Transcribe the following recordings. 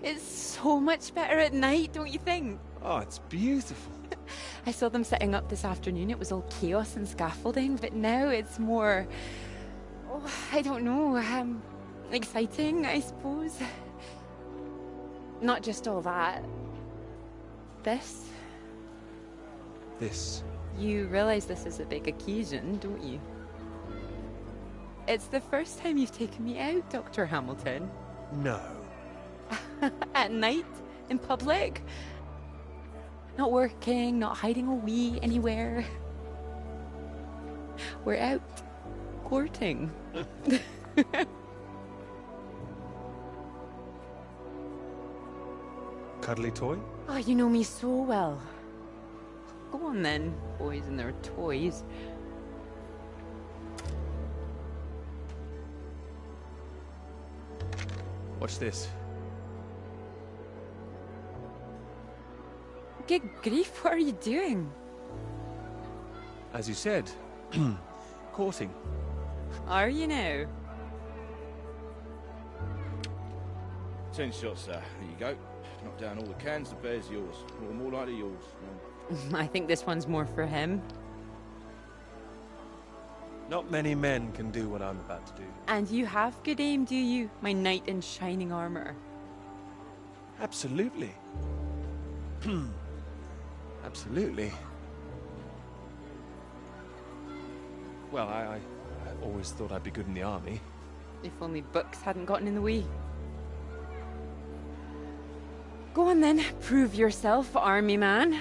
It's so much better at night, don't you think? Oh, it's beautiful. I saw them setting up this afternoon. It was all chaos and scaffolding, but now it's more... Oh, I don't know. Exciting, I suppose. Not just all that. This. This. You realize this is a big occasion, don't you? It's the first time you've taken me out, Dr. Hamilton. No. At night? In public? Not working, not hiding a wee anywhere. We're out courting. Cuddly toy? Oh, you know me so well. Go on then, boys and their toys. Watch this. Good grief, what are you doing? As you said, courting. Are you now? 10 shots, sir. There you go. Knock down all the cans, the bear's yours. Or more likely yours. I think this one's more for him. Not many men can do what I'm about to do. And you have good aim, do you, my knight in shining armor? Absolutely. Absolutely. Well, I always thought I'd be good in the army. If only books hadn't gotten in the way. Go on then, prove yourself, army man.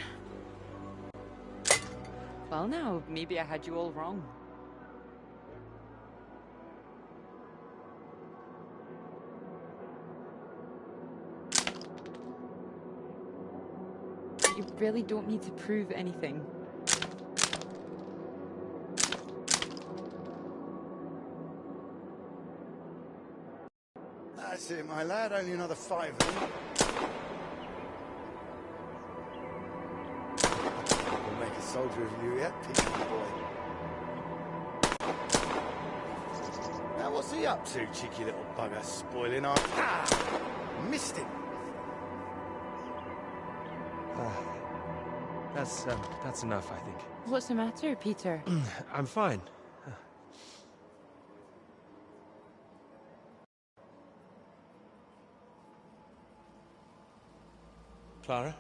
Well now, maybe I had you all wrong. You really don't need to prove anything. That's it, my lad. Only another 5 of them. We'll make a soldier of you yet, Peter, my boy. Now, what's he up to, cheeky little bugger? Spoiling our... Ah! Missed him. That's enough, I think. What's the matter, Peter? I'm fine. Clara?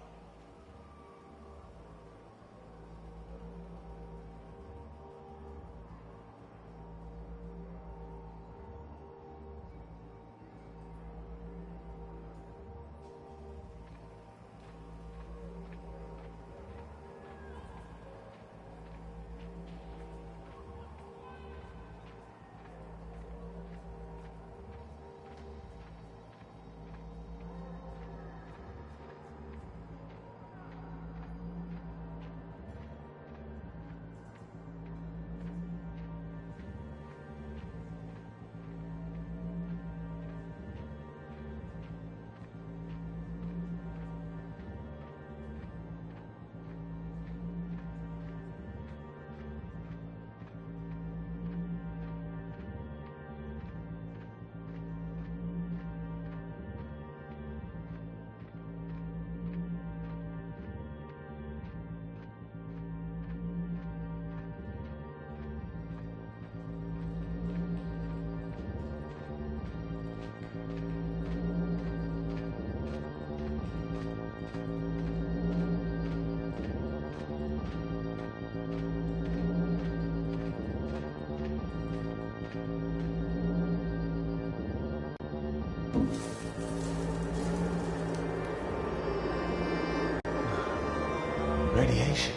Radiation.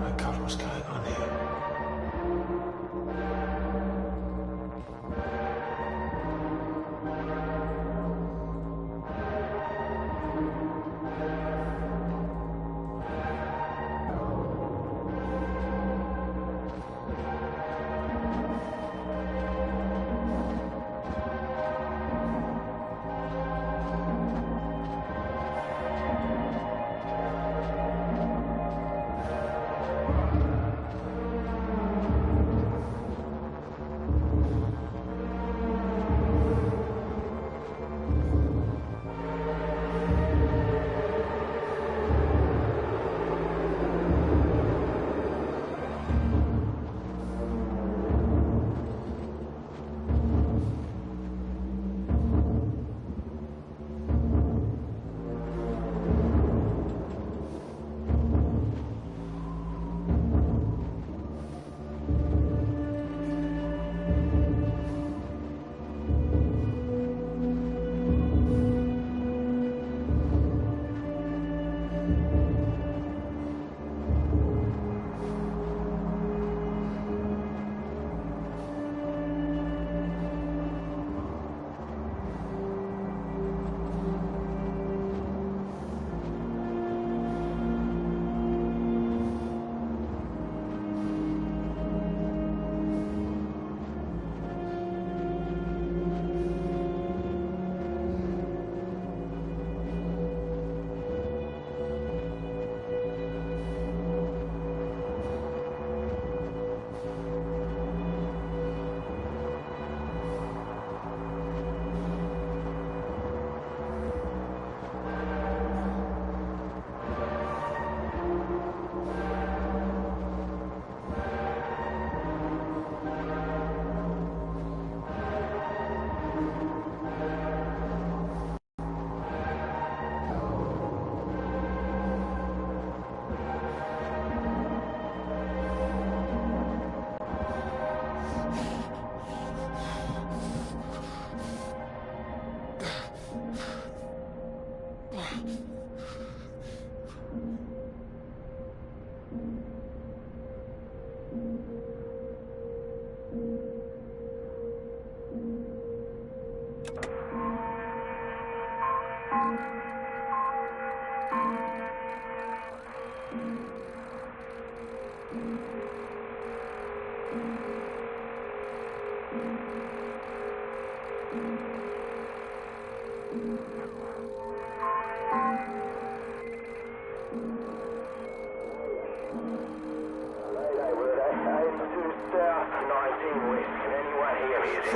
My God, what's going on here?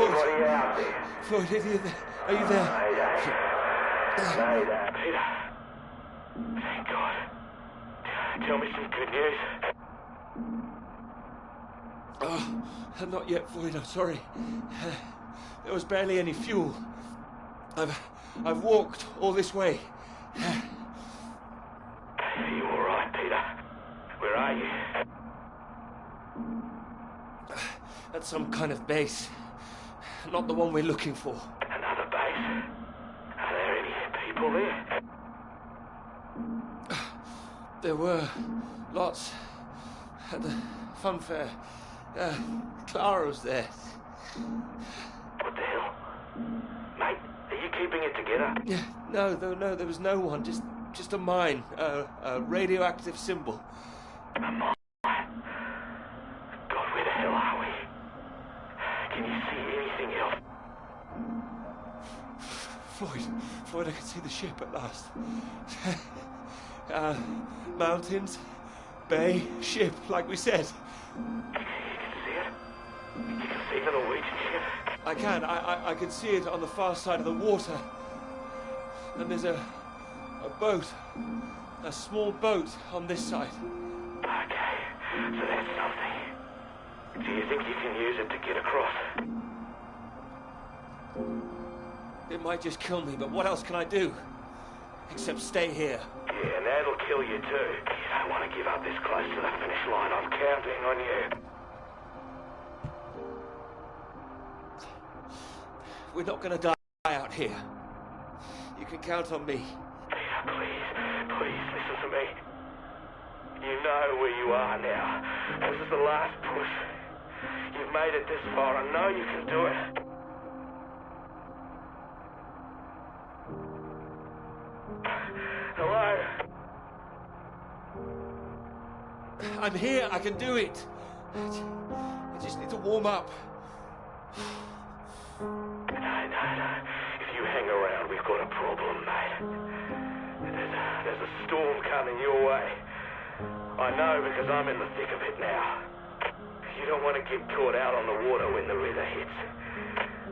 anybody out there? Floyd, are you there? Mayday. Peter. Thank God. Tell me some good news. Oh, not yet, Floyd. I'm sorry. There was barely any fuel. I've walked all this way. Are you all right, Peter? Where are you? At some kind of base. Not the one we're looking for. Another base? Are there any people there? There were lots at the fun fair. Clara was there. What the hell? Mate, are you keeping it together? Yeah, no, there was no one. Just a mine, a radioactive symbol. A mine? God, where the hell are we? Can you see anything else? Floyd, I can see the ship at last. Mountains, bay, ship, like we said. You can see it? You can see the Norwegian ship? I can. I can see it on the far side of the water. And there's a boat. A small boat on this side. Okay, so that's something. Do you think you can use it to get across? It might just kill me, but what else can I do? Except stay here. Yeah, and that'll kill you too. You don't want to give up this close to the finish line. I'm counting on you. We're not gonna die out here. You can count on me. Peter, please listen to me. You know where you are now. This is the last push. You've made it this far. I know you can do it. Hello? I'm here. I can do it. I just need to warm up. No. If you hang around, we've got a problem, mate. There's a storm coming your way. I know because I'm in the thick of it now. You don't want to get caught out on the water when the river hits.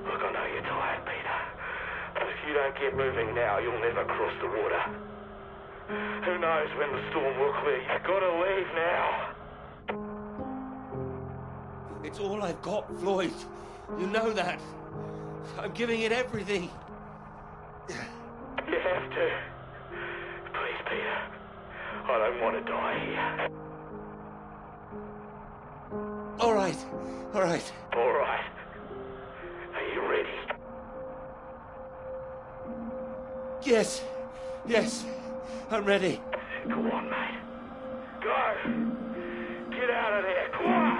Look, I know you're tired, Peter. But if you don't get moving now, you'll never cross the water. Who knows when the storm will clear? You've got to leave now. It's all I've got, Floyd. You know that. I'm giving it everything. You have to. Please, Peter. I don't want to die here. All right. All right. Are you ready? Yes. I'm ready. Go on, mate. Go! Get out of there, come on!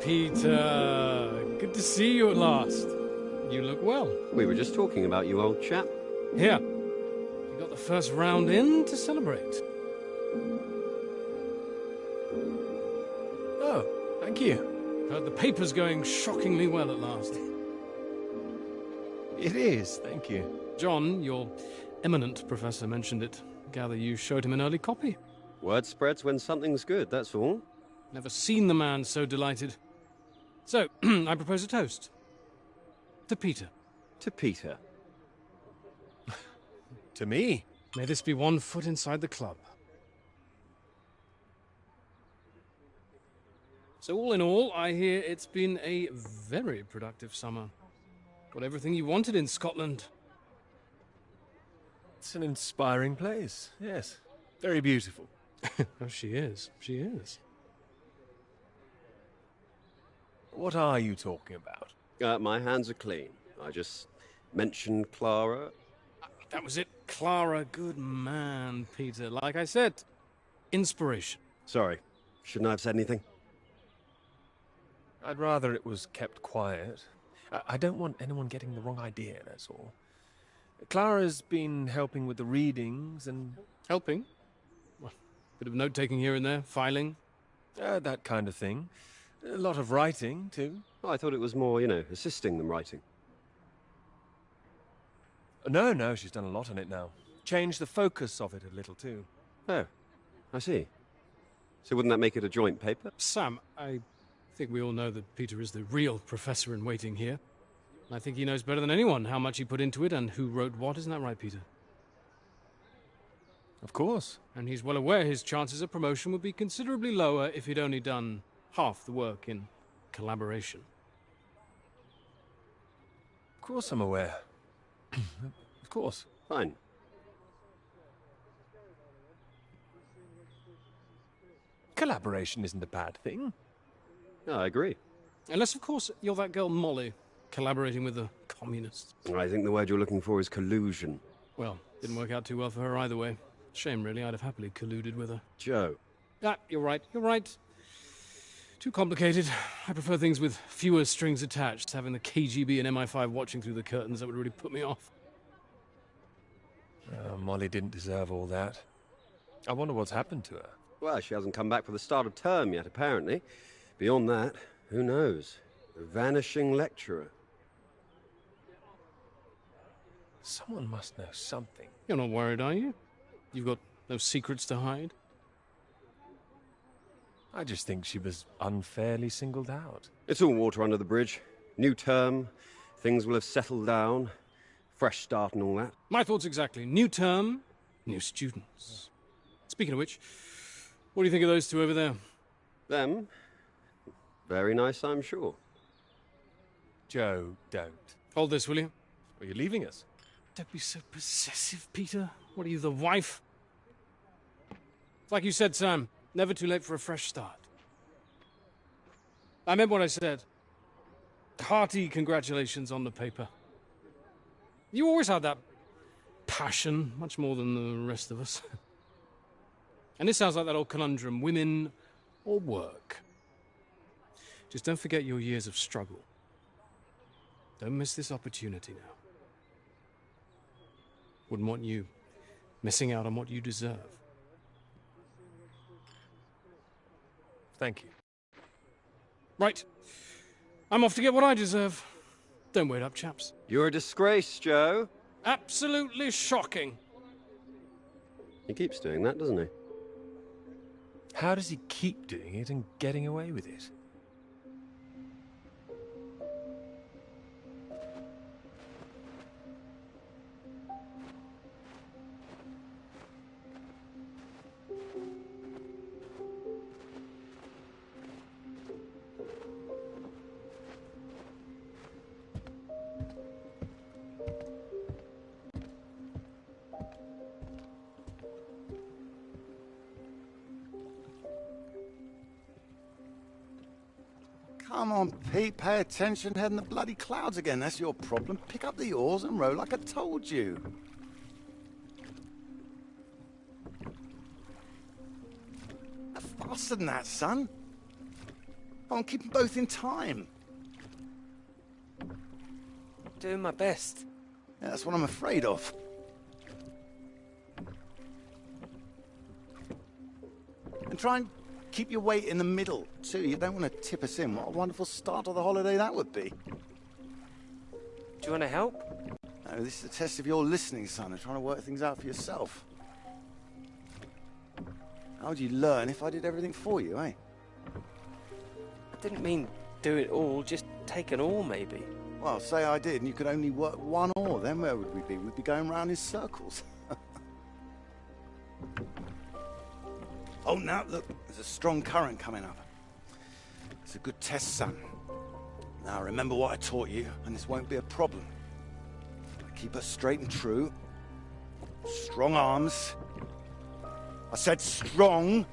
Peter, good to see you at last. You look well. We were just talking about you, old chap. Here, you got the first round in to celebrate. Oh, thank you. Heard the paper's going shockingly well at last. It is, thank you. John, your eminent professor, mentioned it. Gather you showed him an early copy. Word spreads when something's good, that's all. Never seen the man so delighted. So, I propose a toast. To Peter. To Peter. To me? May this be one foot inside the club. So all in all, I hear it's been a very productive summer. Got everything you wanted in Scotland. It's an inspiring place, yes. Very beautiful. Oh, she is. What are you talking about? My hands are clean. I just mentioned Clara. That was it. Clara, good man, Peter. Like I said, inspiration. Sorry, shouldn't I have said anything? I'd rather it was kept quiet. I don't want anyone getting the wrong idea, that's all. Clara's been helping with the readings and... Helping? Well, bit of note-taking here and there, filing. that kind of thing. A lot of writing, too. Oh, I thought it was more, assisting them writing. No, she's done a lot on it now. Changed the focus of it a little, too. Oh, I see. So wouldn't that make it a joint paper? Sam, I think we all know that Peter is the real professor in waiting here. I think he knows better than anyone how much he put into it and who wrote what. Isn't that right, Peter? Of course. And he's well aware his chances of promotion would be considerably lower if he'd only done half the work in collaboration. Of course I'm aware. Of course. Fine. Collaboration isn't a bad thing. No, I agree. Unless, of course, you're that girl Molly, collaborating with the communists. I think the word you're looking for is collusion. Well, didn't work out too well for her either way. Shame, really. I'd have happily colluded with her. Joe. Ah, you're right. Too complicated. I prefer things with fewer strings attached. Having the KGB and MI5 watching through the curtains, that would really put me off. Molly didn't deserve all that. I wonder what's happened to her. Well, she hasn't come back for the start of term yet, apparently. Beyond that, who knows? A vanishing lecturer. Someone must know something. You're not worried, are you? You've got no secrets to hide? I just think she was unfairly singled out. It's all water under the bridge. New term, things will have settled down. Fresh start and all that. My thoughts exactly. New term, new students. Speaking of which, what do you think of those two over there? Them? Very nice, I'm sure. Joe, don't. Hold this, will you? Are you leaving us? Don't be so possessive, Peter. What are you, the wife? It's like you said, Sam. Never too late for a fresh start. I meant what I said. Hearty congratulations on the paper. You always had that passion, much more than the rest of us. And this sounds like that old conundrum, women or work. Just don't forget your years of struggle. Don't miss this opportunity now. Wouldn't want you missing out on what you deserve. Thank you. Right. I'm off to get what I deserve. Don't wait up, chaps. You're a disgrace, Joe. Absolutely shocking. He keeps doing that, doesn't he? How does he keep doing it and getting away with it? Come on, Pete, pay attention. Head in the bloody clouds again. That's your problem. Pick up the oars and row like I told you. Faster than that, son. Come on, keep them both in time. Doing my best. Yeah, that's what I'm afraid of. And try and keep your weight in the middle, too. You don't want to tip us in. What a wonderful start of the holiday that would be. Do you want to help? No, this is a test of your listening, son, and trying to work things out for yourself. How would you learn if I did everything for you, eh? I didn't mean do it all, just take an oar, maybe. Well, say I did, and you could only work one oar. Then where would we be? We'd be going round in circles. Oh, now, look, there's a strong current coming up. It's a good test, son. Now, remember what I taught you, and this won't be a problem. Keep her straight and true. Strong arms. I said strong.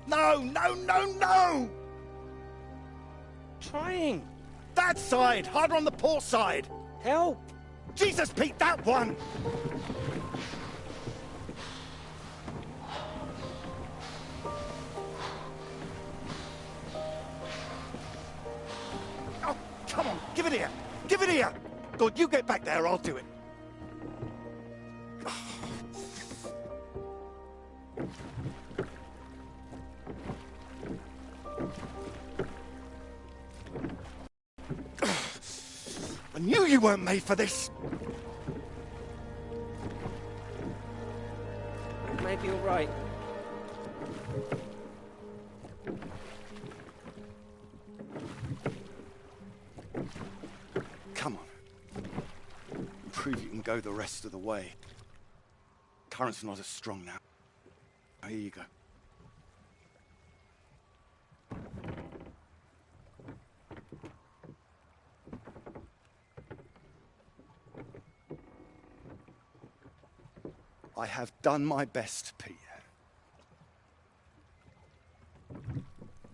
No, no, no, no! Trying. That side! Harder on the port side! Help! Jesus, Pete, that one! Oh, come on, give it here! Give it here! God, you get back there, I'll do it. I knew you weren't made for this! Right. Come on. Prove you can go the rest of the way. Current's not as strong now. Here you go. I have done my best, Peter.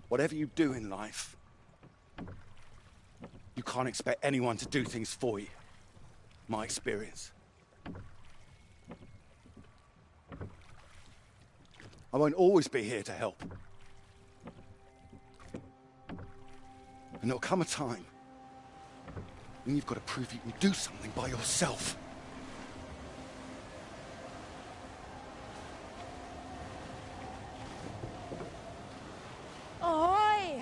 Whatever you do in life, you can't expect anyone to do things for you. My experience. I won't always be here to help. And there'll come a time when you've got to prove you can do something by yourself. Ahoy!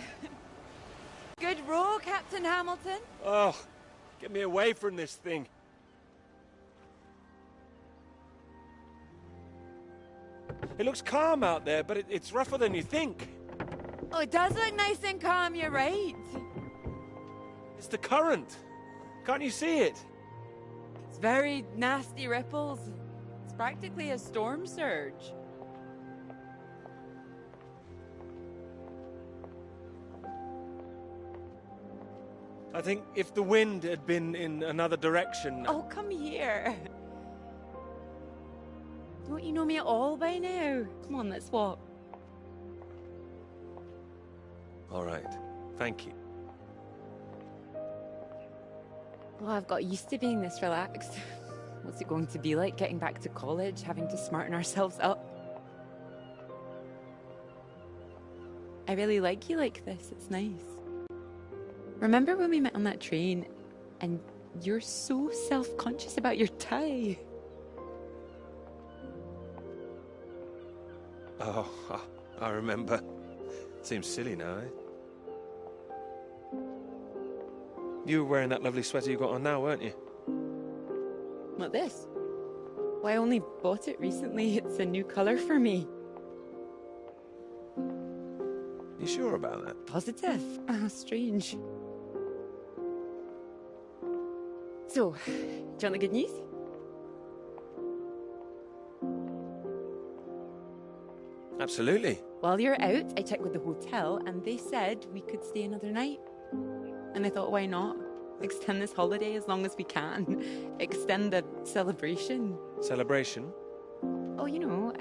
Good row, Captain Hamilton. Oh, get me away from this thing. It looks calm out there, but it's rougher than you think. Oh, it does look nice and calm, you're right. It's the current. Can't you see it? It's very nasty ripples. It's practically a storm surge. I think if the wind had been in another direction... Oh, come here. Don't you know me at all by now? Come on, let's walk. All right. Thank you. Well, I've got used to being this relaxed. What's it going to be like getting back to college, having to smarten ourselves up? I really like you like this. It's nice. Remember when we met on that train and you're so self-conscious about your tie? Oh, I remember. Seems silly now, eh? You were wearing that lovely sweater you got on now, weren't you? What, this? Well, I only bought it recently. It's a new colour for me. You sure about that? Positive. Strange. So, do you want the good news? Absolutely. While you're out, I checked with the hotel and they said we could stay another night. And I thought, why not? Extend this holiday as long as we can. Extend the celebration. Celebration? Oh, you know,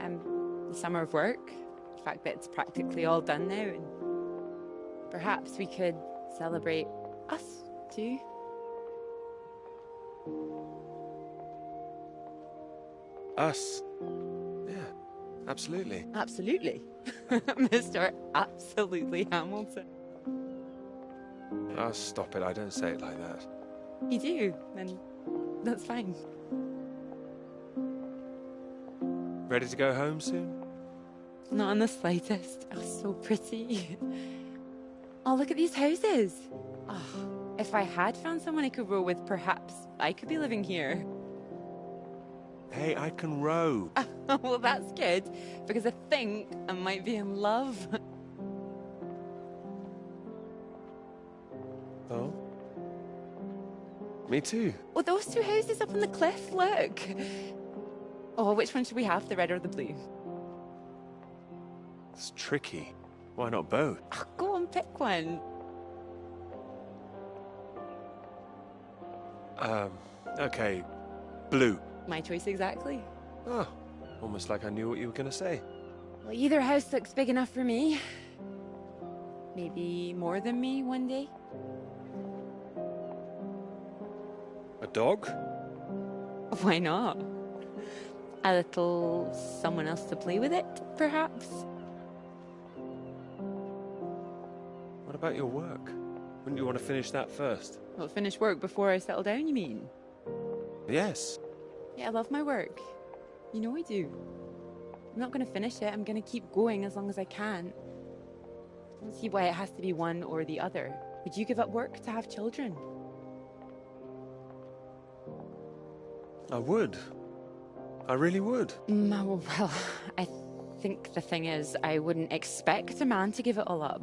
the summer of work. The fact that it's practically all done now. And perhaps we could celebrate us too. Us? Yeah, absolutely. Absolutely. Mr. Absolutely Hamilton. Oh, stop it. I don't say it like that. You do, and that's fine. Ready to go home soon? Not in the slightest. Oh, so pretty. Oh, look at these houses. Oh, if I had found someone I could row with, perhaps I could be living here. Hey, I can row. Well, that's good, because I think I might be in love. Oh? Me too. Oh, those two houses up on the cliff, look. Oh, which one should we have, the red or the blue? It's tricky. Why not both? Oh, go on, pick one. Okay. Blue. My choice exactly. Oh, almost like I knew what you were going to say. Well, either house looks big enough for me. Maybe more than me one day. A dog? Why not? A little someone else to play with it, perhaps? What about your work? Wouldn't you want to finish that first? Well, finish work before I settle down, you mean? Yes. Yeah, I love my work. You know I do. I'm not going to finish it. I'm going to keep going as long as I can. I don't see why it has to be one or the other. Would you give up work to have children? I would. I really would. Well, I think the thing is, I wouldn't expect a man to give it all up.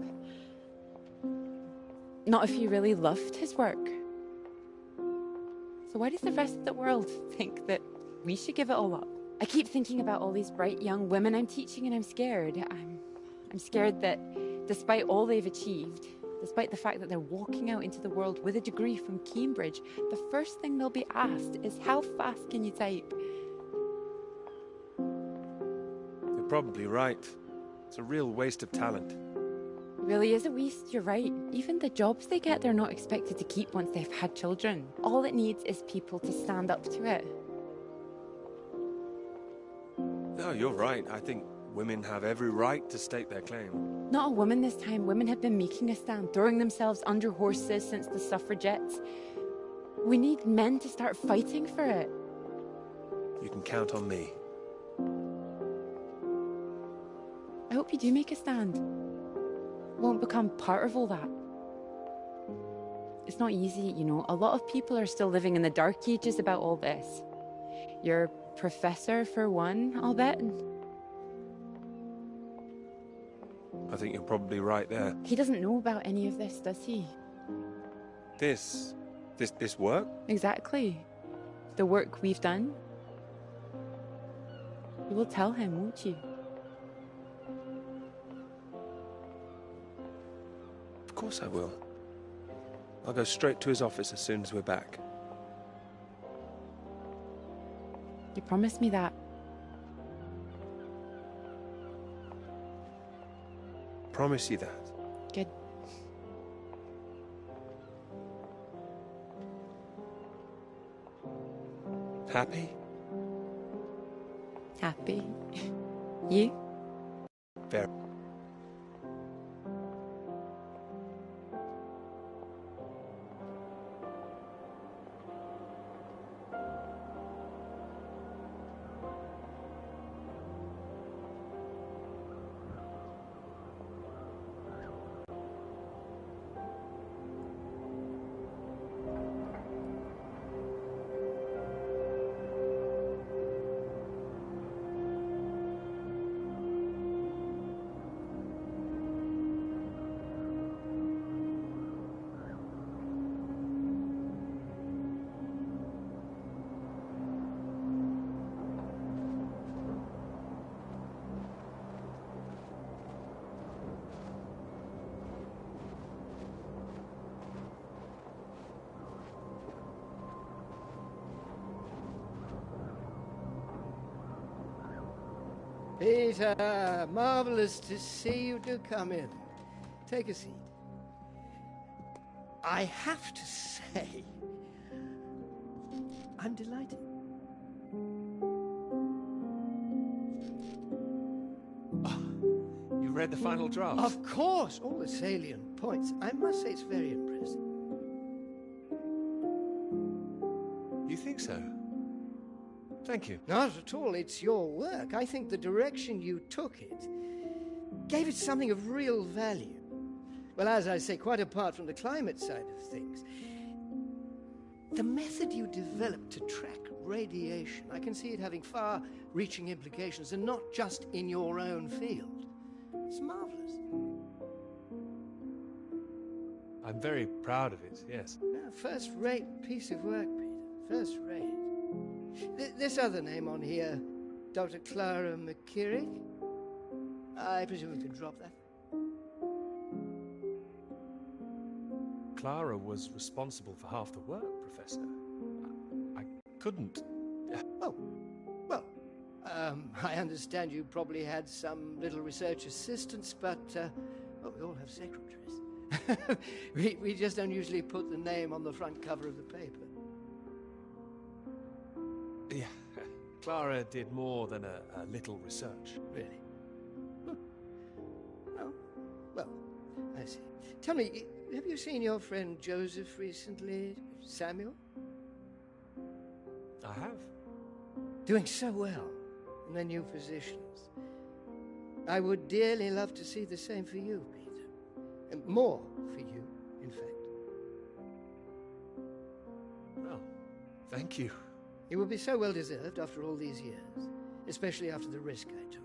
Not if he really loved his work. So why does the rest of the world think that we should give it all up? I keep thinking about all these bright young women I'm teaching, and I'm scared. I'm scared that despite all they've achieved, despite the fact that they're walking out into the world with a degree from Cambridge, the first thing they'll be asked is, how fast can you type? You're probably right. It's a real waste of talent. It really is a waste, you're right. Even the jobs they get, they're not expected to keep once they've had children. All it needs is people to stand up to it. No, you're right. I think women have every right to state their claim. Not a woman this time. Women have been making a stand, throwing themselves under horses since the suffragettes. We need men to start fighting for it. You can count on me. I hope you do make a stand. Won't become part of all that. It's not easy, you know. A lot of people are still living in the dark ages about all this. Your professor, for one, I'll bet. I think you're probably right there. He doesn't know about any of this, does he? This work? Exactly. The work we've done. You will tell him, won't you? Of course I will. I'll go straight to his office as soon as we're back. You promised me that. Promise you that. Good. Happy? Happy. You? Very. Peter, marvellous to see you. Do come in. Take a seat. I have to say, I'm delighted. You read the final draft? Of course, all the salient points. I must say it's very impressive. You think so? Thank you. Not at all. It's your work. I think the direction you took it gave it something of real value. Well, as I say, quite apart from the climate side of things, the method you developed to track radiation, I can see it having far-reaching implications, and not just in your own field. It's marvelous. I'm very proud of it, yes. Yeah, first-rate piece of work, Peter. First-rate. This other name on here, Dr. Clara McKirrick, I presume we could drop that. Clara was responsible for half the work, Professor. I couldn't. Oh, well, I understand you probably had some little research assistants, but, well, we all have secretaries. we just don't usually put the name on the front cover of the paper. Yeah, Clara did more than a little research. Really? Oh, well, I see. Tell me, have you seen your friend Joseph recently, Samuel? I have. Doing so well in their new positions. I would dearly love to see the same for you, Peter. And more for you, in fact. Well, thank you. It would be so well deserved after all these years, especially after the risk I took.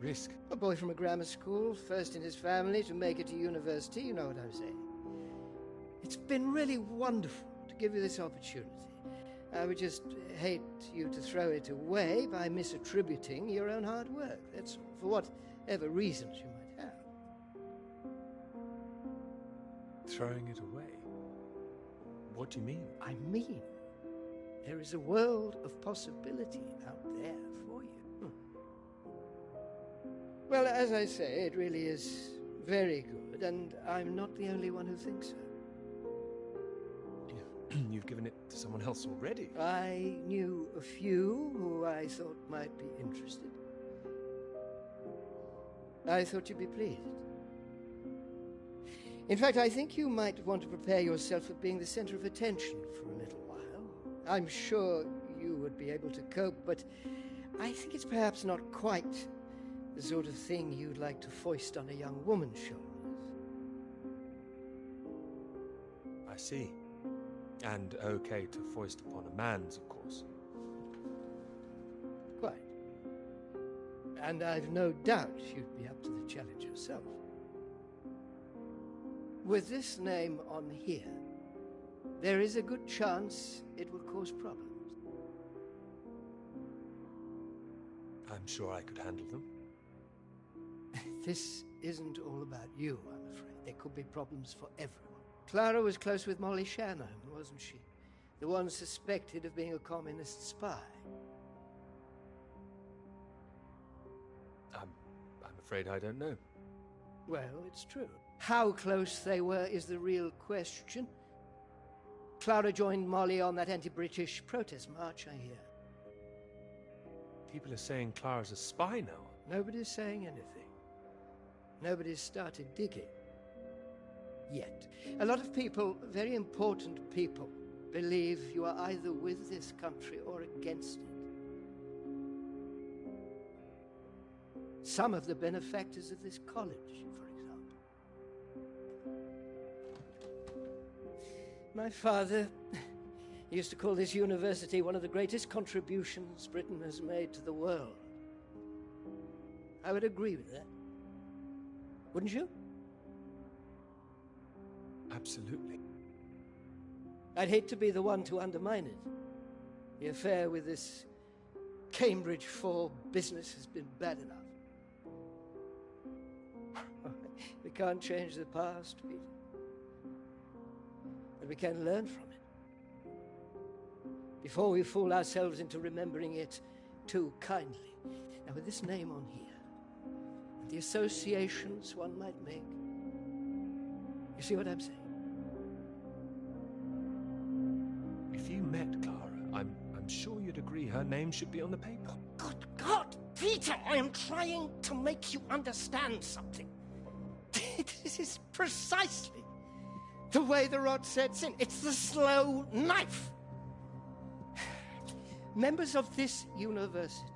risk? A boy from a grammar school, first in his family to make it to university, you know what I'm saying. It's been really wonderful to give you this opportunity. I would just hate you to throw it away by misattributing your own hard work, that's all, for whatever reasons you might have. Throwing it away? What do you mean? I mean, there is a world of possibility out there for you. Well, as I say, it really is very good, and I'm not the only one who thinks so. You've given it to someone else already. I knew a few who I thought might be interested. I thought you'd be pleased. In fact, I think you might want to prepare yourself for being the center of attention for a little while. I'm sure you would be able to cope, but I think it's perhaps not quite the sort of thing you'd like to foist on a young woman's shoulders. I see. And okay to foist upon a man's, of course. Quite. And I've no doubt you'd be up to the challenge yourself. With this name on here, there is a good chance it will cause problems. I'm sure I could handle them. This isn't all about you, I'm afraid. There could be problems for everyone. Clara was close with Molly Shannon, wasn't she? The one suspected of being a communist spy. I'm afraid I don't know. Well, it's true. How close they were is the real question. Clara joined Molly on that anti-British protest march, I hear. People are saying Clara's a spy now. Nobody's saying anything. Nobody's started digging. Yet. A lot of people, very important people, believe you are either with this country or against it. Some of the benefactors of this college, for example. My father used to call this university one of the greatest contributions Britain has made to the world. I would agree with that. Wouldn't you? Absolutely. I'd hate to be the one to undermine it. The affair with this Cambridge 4 business has been bad enough. We can't change the past, Peter. But we can learn from it. Before we fool ourselves into remembering it too kindly. Now, with this name on here, and the associations one might make, you see what I'm saying? If you met Clara, I'm sure you'd agree her name should be on the paper. Good God, Peter, I am trying to make you understand something. This is precisely the way the rot sets in. It's the slow knife. Members of this university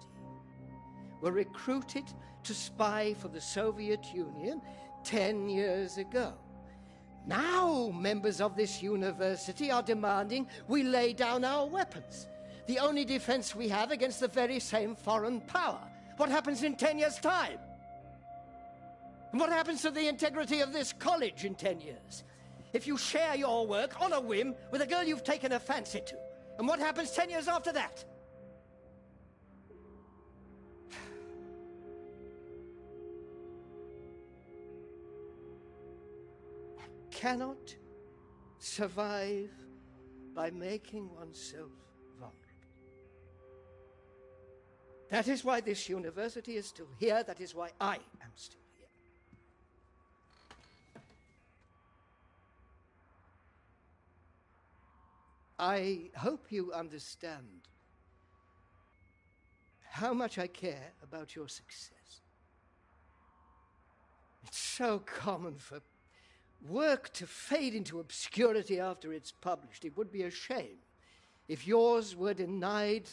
were recruited to spy for the Soviet Union 10 years ago. Now members of this university are demanding we lay down our weapons. The only defense we have against the very same foreign power. What happens in 10 years' time? And what happens to the integrity of this college in 10 years? If you share your work on a whim with a girl you've taken a fancy to, and what happens 10 years after that? Cannot survive by making oneself vulnerable. That is why this university is still here. That is why I am still here. I hope you understand how much I care about your success. It's so common for work to fade into obscurity after it's published. It would be a shame if yours were denied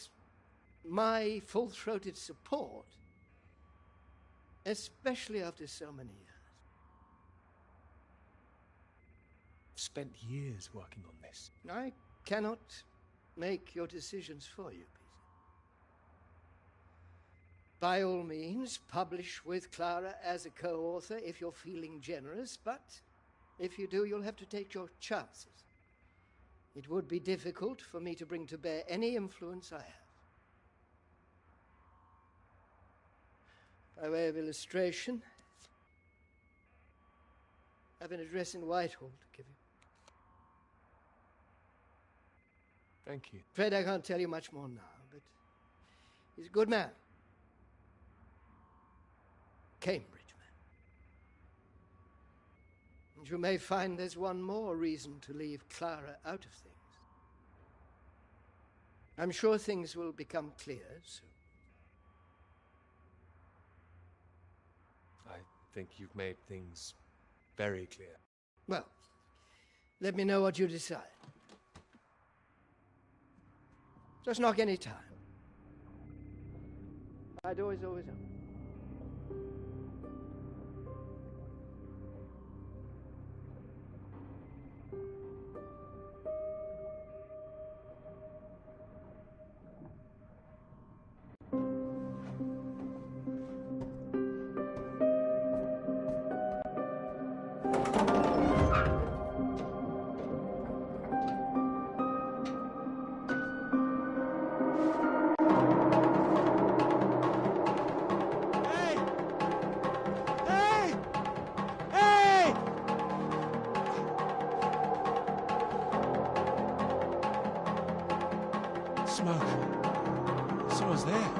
my full-throated support, especially after so many years. I've spent years working on this. I cannot make your decisions for you, Peter. By all means, publish with Clara as a co-author if you're feeling generous, but if you do, you'll have to take your chances. It would be difficult for me to bring to bear any influence I have. By way of illustration, I have an address in Whitehall to give you. Thank you. Afraid I can't tell you much more now, but he's a good man. Cambridge man. And you may find there's one more reason to leave Clara out of things. I'm sure things will become clear soon. I think you've made things very clear. Well, let me know what you decide. Just knock any time. My door is always open. Smoke. Someone's there.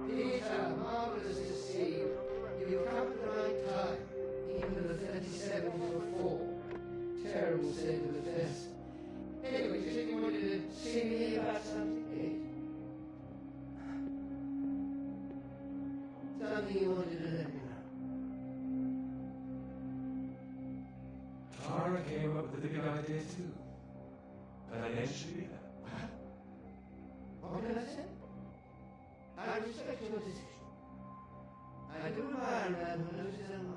Peter, marvelous to see you. You've come at the right time, even at 37 for 4. Terrible state of affairs. Anyway, you said you wanted to see me about something, eh? Something you wanted to let me know. Tara came up with the big idea too. Financially, What can I say? I respect your decision. I do admire a man who knows his own mind.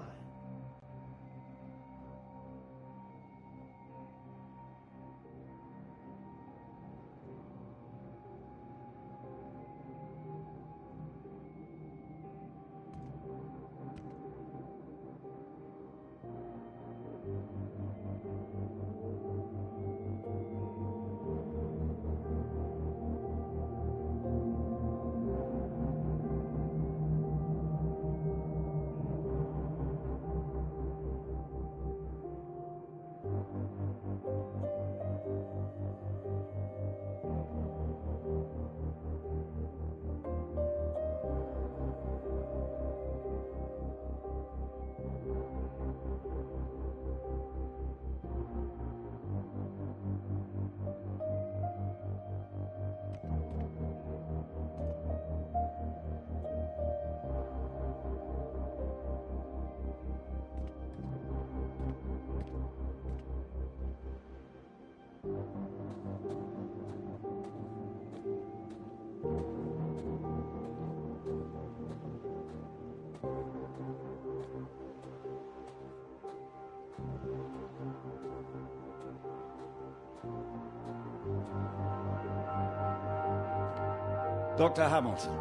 Dr. Hamilton.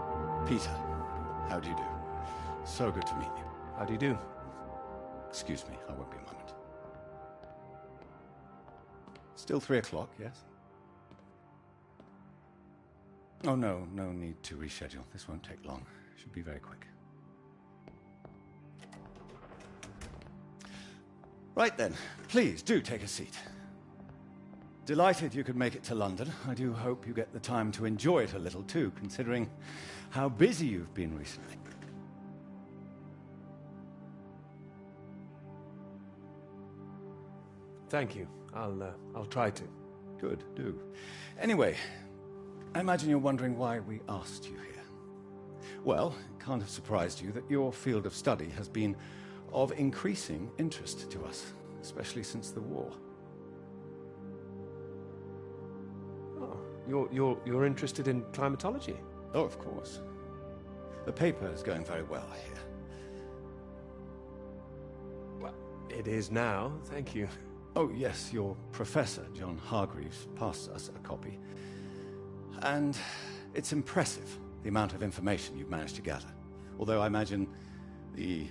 Peter. How do you do? So good to meet you. How do you do? Excuse me, I won't be a moment. Still 3 o'clock, yes? Oh, no need to reschedule. This won't take long. Should be very quick. Right then, please do take a seat. Delighted you could make it to London. I do hope you get the time to enjoy it a little too, considering how busy you've been recently. Thank you. I'll try to. Good, do. Anyway, I imagine you're wondering why we asked you here. Well, it can't have surprised you that your field of study has been of increasing interest to us, especially since the war. Oh, you're interested in climatology? Oh, of course. The paper is going very well, I hear. Well, it is now, thank you. Oh, yes, your professor, John Hargreaves, passed us a copy. And it's impressive, the amount of information you've managed to gather. Although I imagine the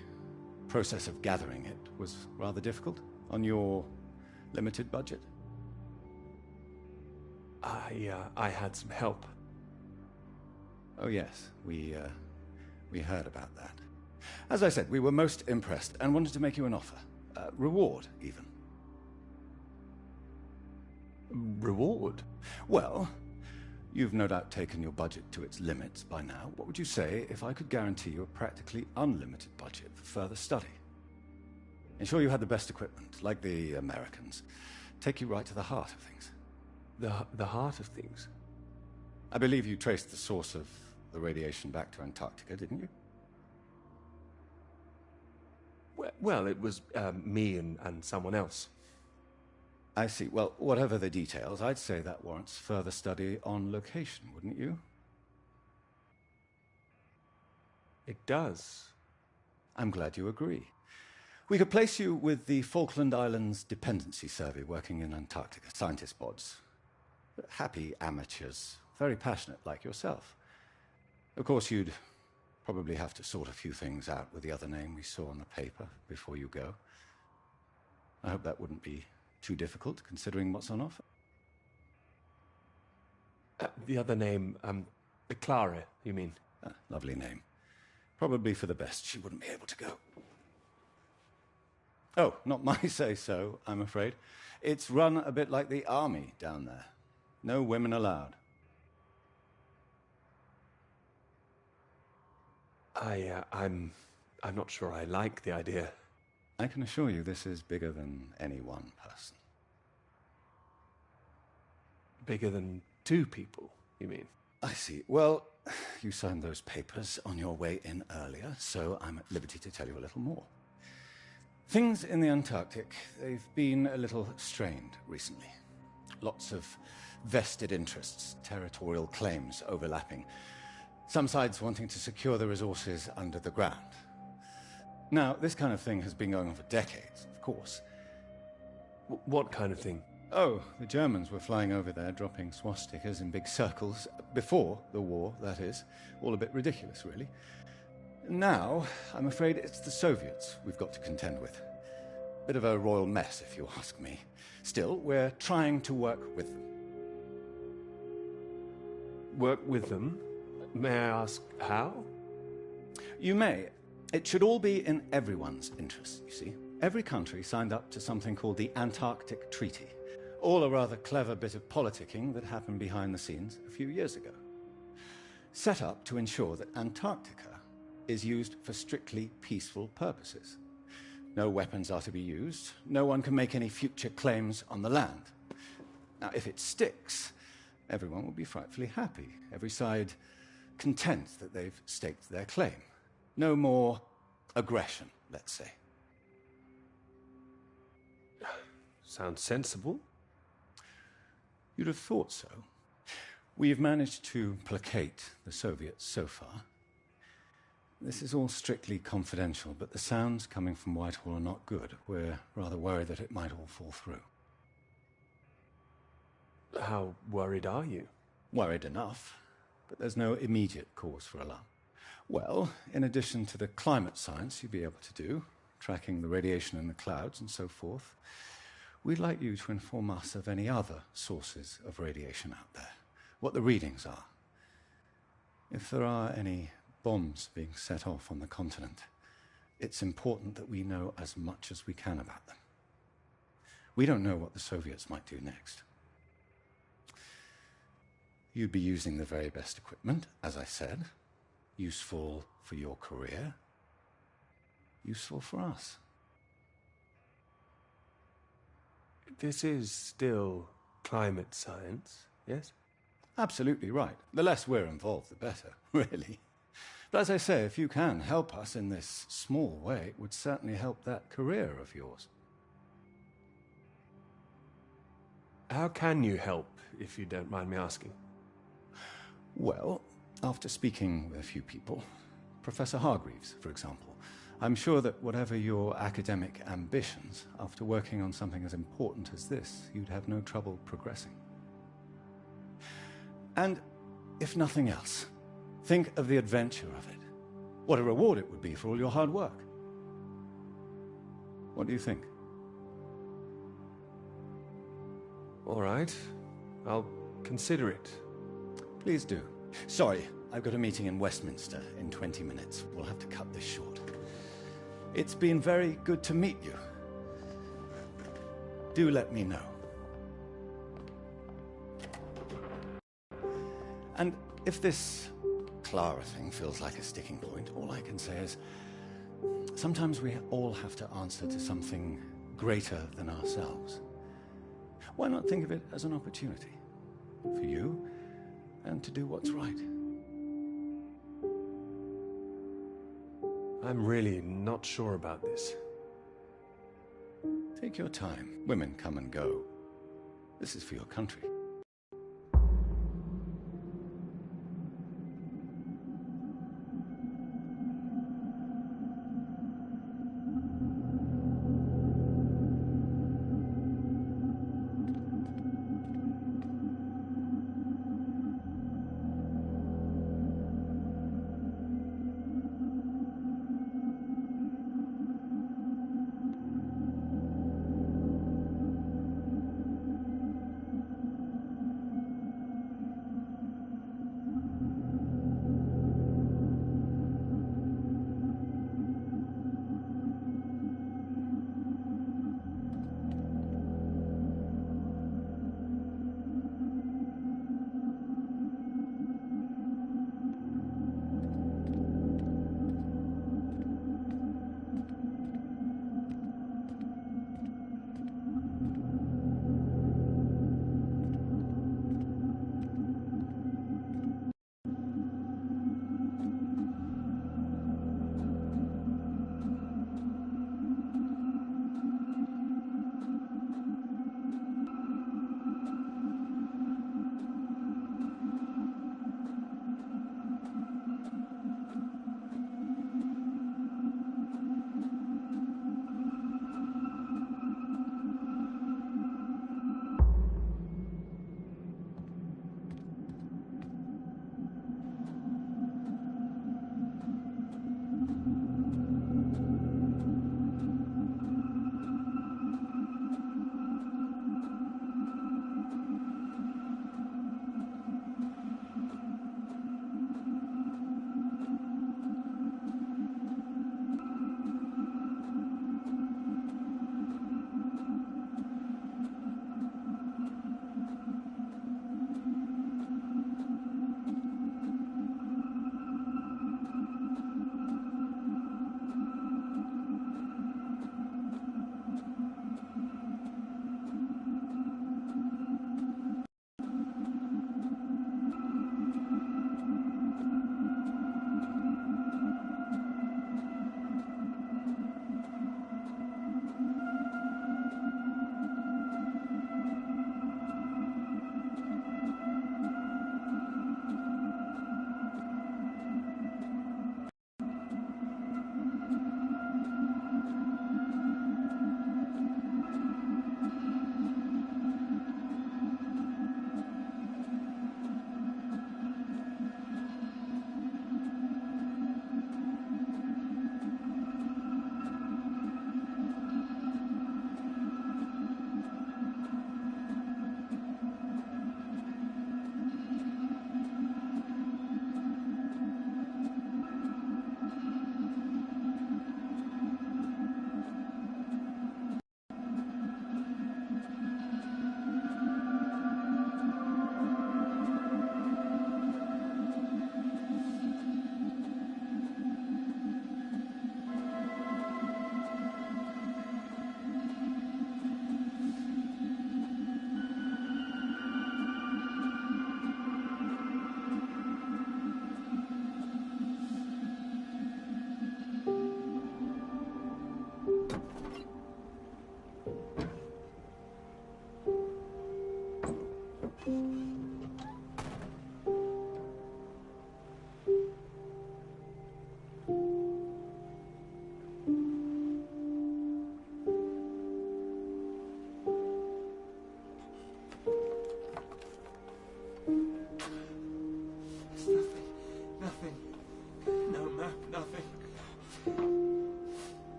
process of gathering it was rather difficult on your limited budget. I had some help. Oh, yes, we heard about that. As I said, we were most impressed and wanted to make you an offer. Reward, even. Reward? Well, you've no doubt taken your budget to its limits by now. What would you say if I could guarantee you a practically unlimited budget for further study? Ensure you had the best equipment, like the Americans. Take you right to the heart of things. The heart of things? I believe you traced the source of the radiation back to Antarctica, didn't you? Well, it was me and someone else. I see. Well, whatever the details, I'd say that warrants further study on location, wouldn't you? It does. I'm glad you agree. We could place you with the Falkland Islands Dependency Survey working in Antarctica, scientist pods. Happy amateurs, very passionate like yourself. Of course, you'd probably have to sort a few things out with the other name we saw on the paper before you go. I hope that wouldn't be too difficult, considering what's on offer. The other name, Clara, you mean? Lovely name. Probably for the best she wouldn't be able to go. Oh, not my say-so, I'm afraid. It's run a bit like the army down there. No women allowed. I'm not sure I like the idea. I can assure you this is bigger than any one person. Bigger than 2 people, you mean? I see. Well, you signed those papers on your way in earlier, so I'm at liberty to tell you a little more. Things in the Antarctic, they've been a little strained recently. Lots of vested interests, territorial claims overlapping. Some sides wanting to secure the resources under the ground. Now, this kind of thing has been going on for decades, of course. What kind of thing? Oh, the Germans were flying over there, dropping swastikas in big circles. Before the war, that is. All a bit ridiculous, really. Now, I'm afraid it's the Soviets we've got to contend with. Bit of a royal mess, if you ask me. Still, we're trying to work with them. Work with them? May I ask how? You may. It should all be in everyone's interest, you see. Every country signed up to something called the Antarctic Treaty. All a rather clever bit of politicking that happened behind the scenes a few years ago. Set up to ensure that Antarctica is used for strictly peaceful purposes. No weapons are to be used. No one can make any future claims on the land. Now, if it sticks, everyone will be frightfully happy. Every side content that they've staked their claim. No more aggression, let's say. Sounds sensible. You'd have thought so. We've managed to placate the Soviets so far. This is all strictly confidential, but the sounds coming from Whitehall are not good. We're rather worried that it might all fall through. How worried are you? Worried enough. but there's no immediate cause for alarm. Well, in addition to the climate science you'd be able to do, tracking the radiation in the clouds and so forth, we'd like you to inform us of any other sources of radiation out there, what the readings are. If there are any bombs being set off on the continent, it's important that we know as much as we can about them. We don't know what the Soviets might do next. You'd be using the very best equipment, as I said, useful for your career, useful for us. This is still climate science, yes? Absolutely right. The less we're involved, the better, really. But as I say, if you can help us in this small way, it would certainly help that career of yours. How can you help, if you don't mind me asking? Well, after speaking with a few people, Professor Hargreaves, for example, I'm sure that whatever your academic ambitions, after working on something as important as this, you'd have no trouble progressing. And if nothing else, think of the adventure of it. What a reward it would be for all your hard work. What do you think? All right. I'll consider it. Please do. Sorry, I've got a meeting in Westminster in 20 minutes. We'll have to cut this short. It's been very good to meet you. Do let me know. And if this Clara thing feels like a sticking point, all I can say is sometimes we all have to answer to something greater than ourselves. Why not think of it as an opportunity for you and to do what's right? I'm really not sure about this. Take your time. Women come and go. This is for your country.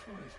terrified.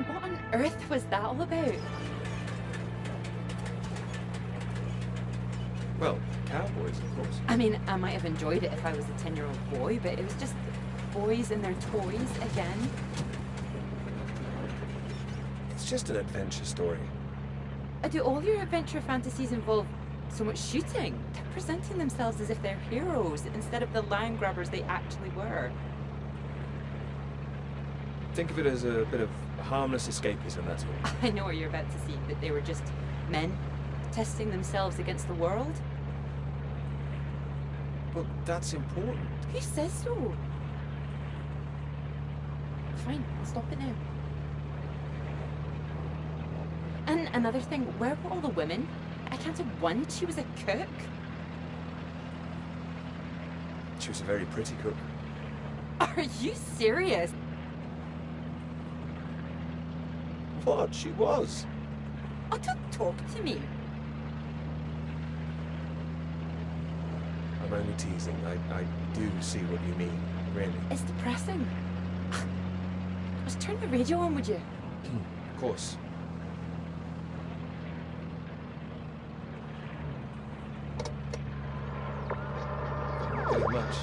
What on earth was that all about? Well, cowboys, of course. I might have enjoyed it if I was a 10-year-old boy, but it was just boys and their toys again. It's just an adventure story. Do all your adventure fantasies involve so much shooting? They're presenting themselves as if they're heroes instead of the land grabbers they actually were. Think of it as a bit of harmless escapism, that's all. I know what you're about to see, that they were just men testing themselves against the world. Well, that's important. Who says so? Fine, I'll stop it now. And another thing, where were all the women? I counted one. She was a cook. She was a very pretty cook. Are you serious? What? She was. Oh, don't talk to me. I'm only teasing. I do see what you mean, really. It's depressing. Just turn the radio on, would you? Of course. Not much.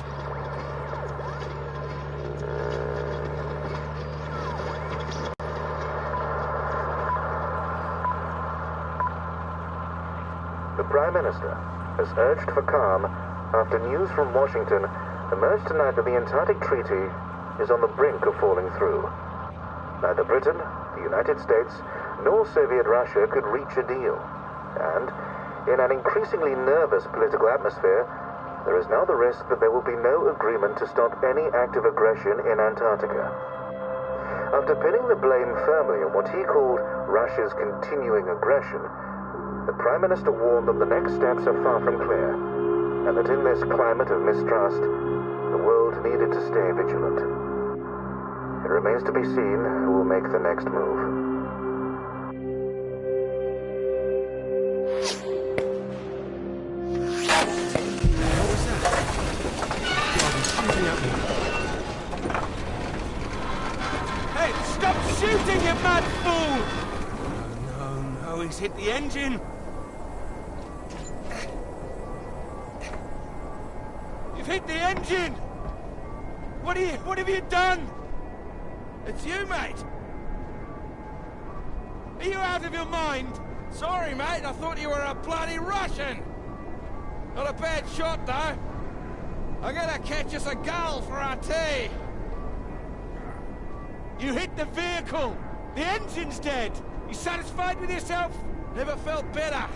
The Prime Minister has urged for calm after news from Washington emerged tonight that the Antarctic Treaty is on the brink of falling through. Neither Britain, the United States, nor Soviet Russia could reach a deal. And, in an increasingly nervous political atmosphere, there is now the risk that there will be no agreement to stop any active aggression in Antarctica. After pinning the blame firmly on what he called Russia's continuing aggression, the Prime Minister warned that the next steps are far from clear, and that in this climate of mistrust, the world needed to stay vigilant. It remains to be seen who will make the next move. just hit the engine. You've hit the engine! What have you done? It's you, mate! Are you out of your mind? Sorry, mate, I thought you were a bloody Russian! Not a bad shot, though. I'm gonna catch us a gull for our tea! You hit the vehicle! The engine's dead! You satisfied with yourself? Never felt better.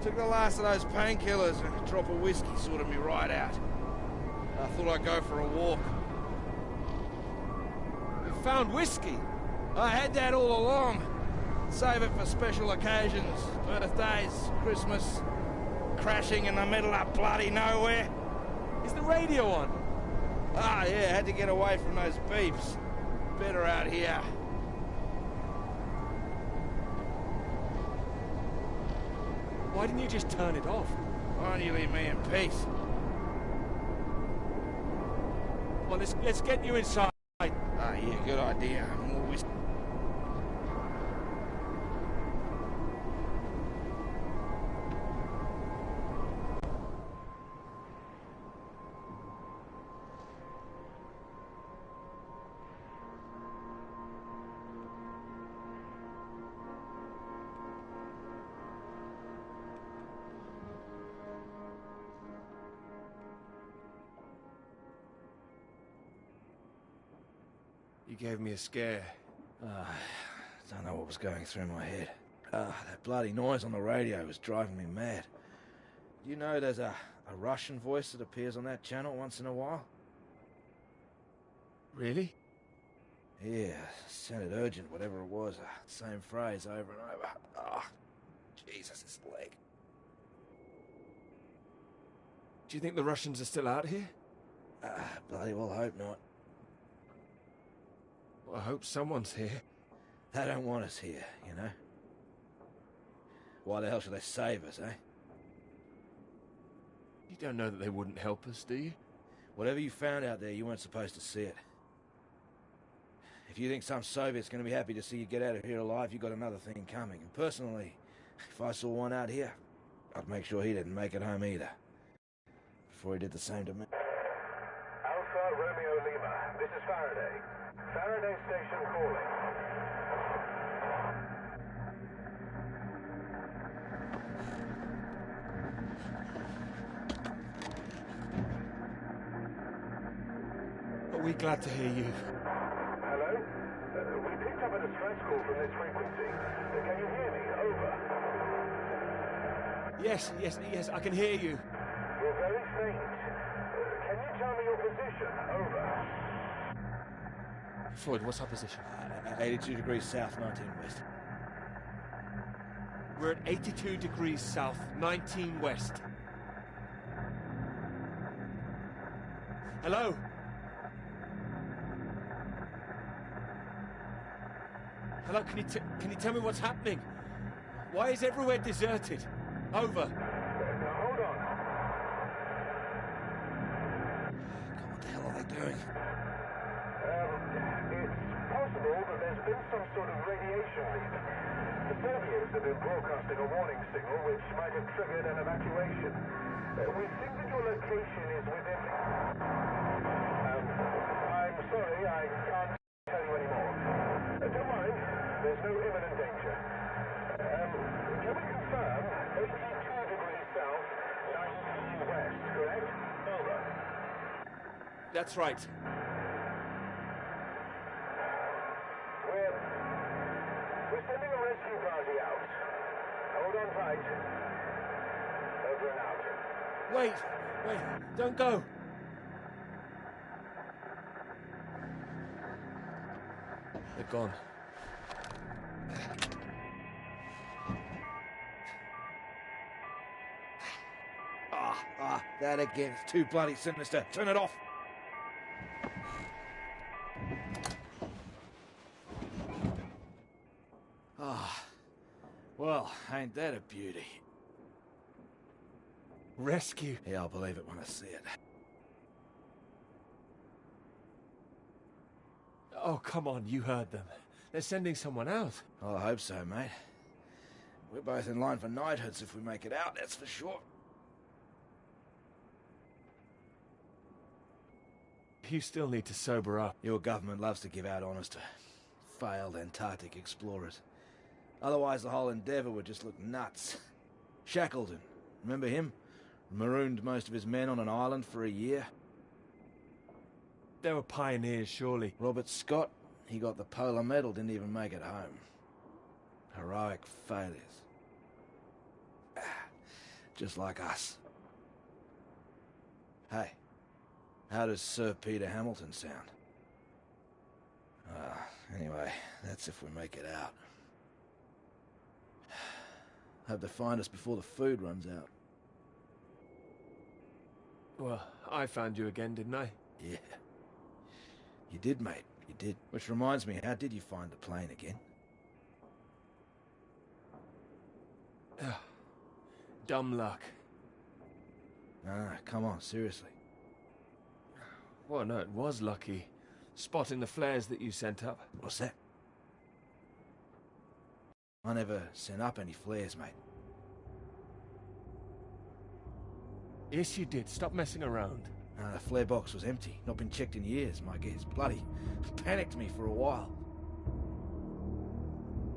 Took the last of those painkillers and a drop of whiskey sorted me right out. I thought I'd go for a walk. You found whiskey? I had that all along. Save it for special occasions. Birthdays, Christmas. Crashing in the middle of bloody nowhere. Is the radio on? Ah, yeah, had to get away from those beeps. Better out here. Why didn't you just turn it off? Why don't you leave me in peace? Well, let's get you inside. Ah, yeah, good idea. More whiskey. You gave me a scare. Don't know what was going through my head. That bloody noise on the radio was driving me mad. Do you know there's a Russian voice that appears on that channel once in a while? Really? Yeah, sounded urgent, whatever it was. Same phrase over and over. Ah, Jesus, this leg. Do you think the Russians are still out here? Bloody well hope not. Well, I hope someone's here. They don't want us here, you know? Why the hell should they save us, eh? You don't know that they wouldn't help us, do you? Whatever you found out there, you weren't supposed to see it. If you think some Soviet's going to be happy to see you get out of here alive, you've got another thing coming. And personally, if I saw one out here, I'd make sure he didn't make it home either. Before he did the same to me. Alpha Romeo Lima, this is Faraday. Faraday Station calling. Are we glad to hear you? Hello? We picked up a distress call from this frequency. Can you hear me? Over. Yes, I can hear you. You're very faint. Can you tell me your position? Over. Floyd, what's our position? 82 degrees south, 19 west. We're at 82 degrees south, 19 west. Hello? Hello, can you tell me what's happening? Why is everywhere deserted? Over. Now, hold on. God, what the hell are they doing? It's possible that there's been some sort of radiation leak. The Soviets have been broadcasting a warning signal which might have triggered an evacuation. We think that your location is within... I'm sorry, I can't tell you anymore. Don't worry, there's no imminent danger. Can we confirm 82 degrees south, 19 west, correct? Over. That's right. We're sending a rescue party out. Hold on tight. Over and out. Wait, don't go. They're gone. That again. It's too bloody sinister. Turn it off. Well, ain't that a beauty? Rescue? Yeah, I'll believe it when I see it. Oh, come on, you heard them. They're sending someone out. Well, I hope so, mate. We're both in line for knighthoods if we make it out, that's for sure. You still need to sober up. Your government loves to give out honours to failed Antarctic explorers. Otherwise the whole endeavour would just look nuts. Shackleton, remember him? Marooned most of his men on an island for a year. They were pioneers, surely. Robert Scott, he got the Polar Medal, didn't even make it home. Heroic failures. Just like us. Hey, how does Sir Peter Hamilton sound? Anyway, that's if we make it out. Hope they find us before the food runs out. Well, I found you again, didn't I? Yeah. You did, mate. You did. Which reminds me, how did you find the plane again? Dumb luck. Nah, come on, seriously. Well, no, it was lucky. Spotting the flares that you sent up. What's that? I never sent up any flares, mate. Yes, you did. Stop messing around. The flare box was empty. Not been checked in years, my guess. Bloody panicked me for a while.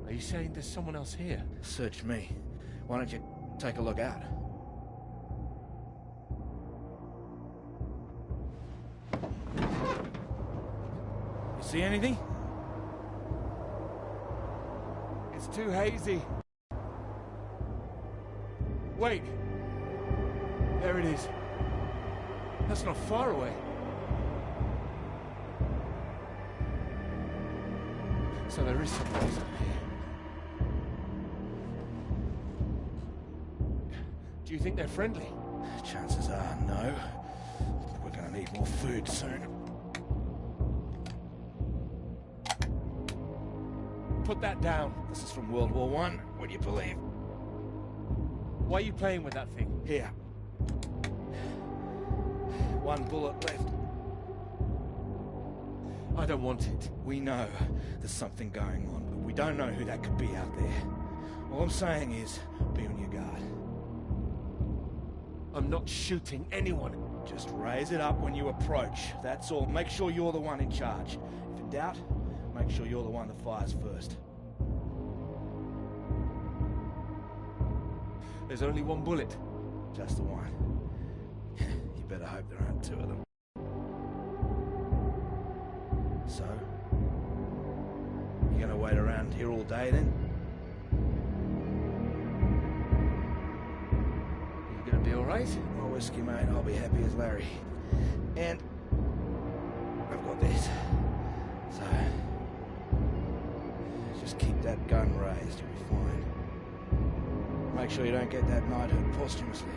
Are you saying there's someone else here? Search me. Why don't you take a look out? You see anything? It's too hazy. Wait. There it is. That's not far away. So there is someone else up here. Do you think they're friendly? Chances are no. We're gonna need more food soon. Put that down. This is from World War I. Would you believe? Why are you playing with that thing? Here. One bullet left. I don't want it. We know there's something going on, but we don't know who that could be out there. All I'm saying is, be on your guard. I'm not shooting anyone. Just raise it up when you approach. That's all. Make sure you're the one in charge. If in doubt, make sure you're the one that fires first. There's only one bullet. Just the one. You better hope there aren't two of them. So? You gonna wait around here all day then? You gonna be alright? More whiskey, mate. I'll be happy as Larry. And I've got this. So just keep that gun raised, you'll be fine. Make sure you don't get that knighthood posthumously.